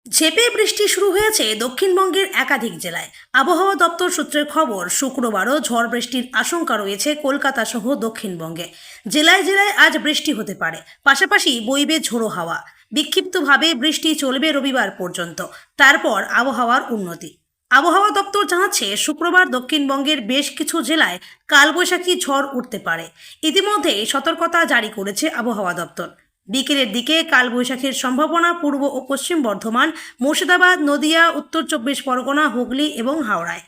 ঝেঁপে বৃষ্টি শুরু হয়েছে দক্ষিণবঙ্গের একাধিক জেলায়। আবহাওয়া দপ্তর সূত্রের খবর, শুক্রবারও ঝড় বৃষ্টির আশঙ্কা রয়েছে কলকাতা সহ দক্ষিণবঙ্গে। জেলায় জেলায় আজ বৃষ্টি হতে পারে, পাশাপাশি বইবে ঝোড়ো হাওয়া। বিক্ষিপ্তভাবে বৃষ্টি চলবে রবিবার পর্যন্ত, তারপর আবহাওয়ার উন্নতি। আবহাওয়া দপ্তর জানাচ্ছে, শুক্রবার দক্ষিণবঙ্গের বেশ কিছু জেলায় কালবৈশাখী ঝড় উঠতে পারে। ইতিমধ্যেই সতর্কতা জারি করেছে আবহাওয়া দপ্তর। বিকেলের দিকে কালবৈশাখীর সম্ভাবনা পূর্ব ও পশ্চিম বর্ধমান, মুর্শিদাবাদ, নদিয়া, উত্তর চব্বিশ পরগনা, হুগলি এবং হাওড়ায়।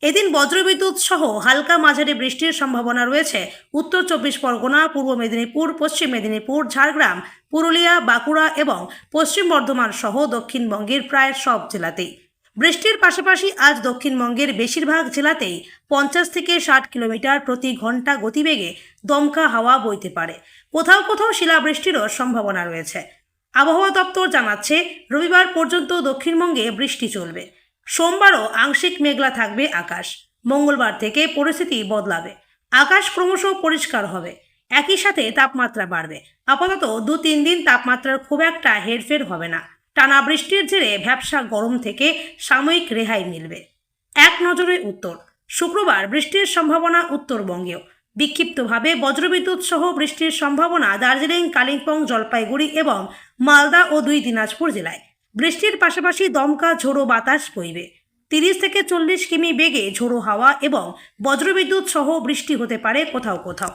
এদিন বজ্রবিদ্যুৎ সহ হালকা মাঝারি বৃষ্টির সম্ভাবনা রয়েছে উত্তর চব্বিশ পরগনা, পূর্ব মেদিনীপুর, পশ্চিম মেদিনীপুর, ঝাড়গ্রাম, পুরুলিয়া, বাঁকুড়া এবং পশ্চিম বর্ধমান সহ দক্ষিণবঙ্গের প্রায় সব জেলাতেই। বৃষ্টির পাশাপাশি আজ দক্ষিণবঙ্গের বেশিরভাগ জেলাতেই 50 থেকে 60 কিলোমিটার প্রতি ঘন্টা গতিবেগে দমকা হাওয়া বইতে পারে। কোথাও কোথাও শিলাবৃষ্টিরও সম্ভাবনা রয়েছে। আবহাওয়া দপ্তর জানাচ্ছে, রবিবার পর্যন্ত দক্ষিণবঙ্গে বৃষ্টি চলবে। সোমবারও আংশিক মেঘলা থাকবে আকাশ। মঙ্গলবার থেকে পরিস্থিতি বদলাবে, আকাশ ক্রমশ পরিষ্কার হবে। একই সাথে তাপমাত্রা বাড়বে। আপাতত 2-3 দিন তাপমাত্রার খুব একটা হেরফের হবে না। টানা বৃষ্টির জেরে ভ্যাপসা গরম থেকে সাময়িক রেহাই মিলবে। এক নজরে উত্তর। শুক্রবার বৃষ্টির সম্ভাবনা উত্তরবঙ্গেও। বিক্ষিপ্তভাবে বজ্রবিদ্যুৎ সহ বৃষ্টির সম্ভাবনা দার্জিলিং, কালিম্পং, জলপাইগুড়ি এবং মালদা ও 2 দিনাজপুর জেলায়। বৃষ্টির পাশাপাশি দমকা ঝোড়ো বাতাস বইবে। 30 থেকে 40 কিমি বেগে ঝোড়ো হাওয়া এবং বজ্রবিদ্যুৎ সহ বৃষ্টি হতে পারে কোথাও কোথাও।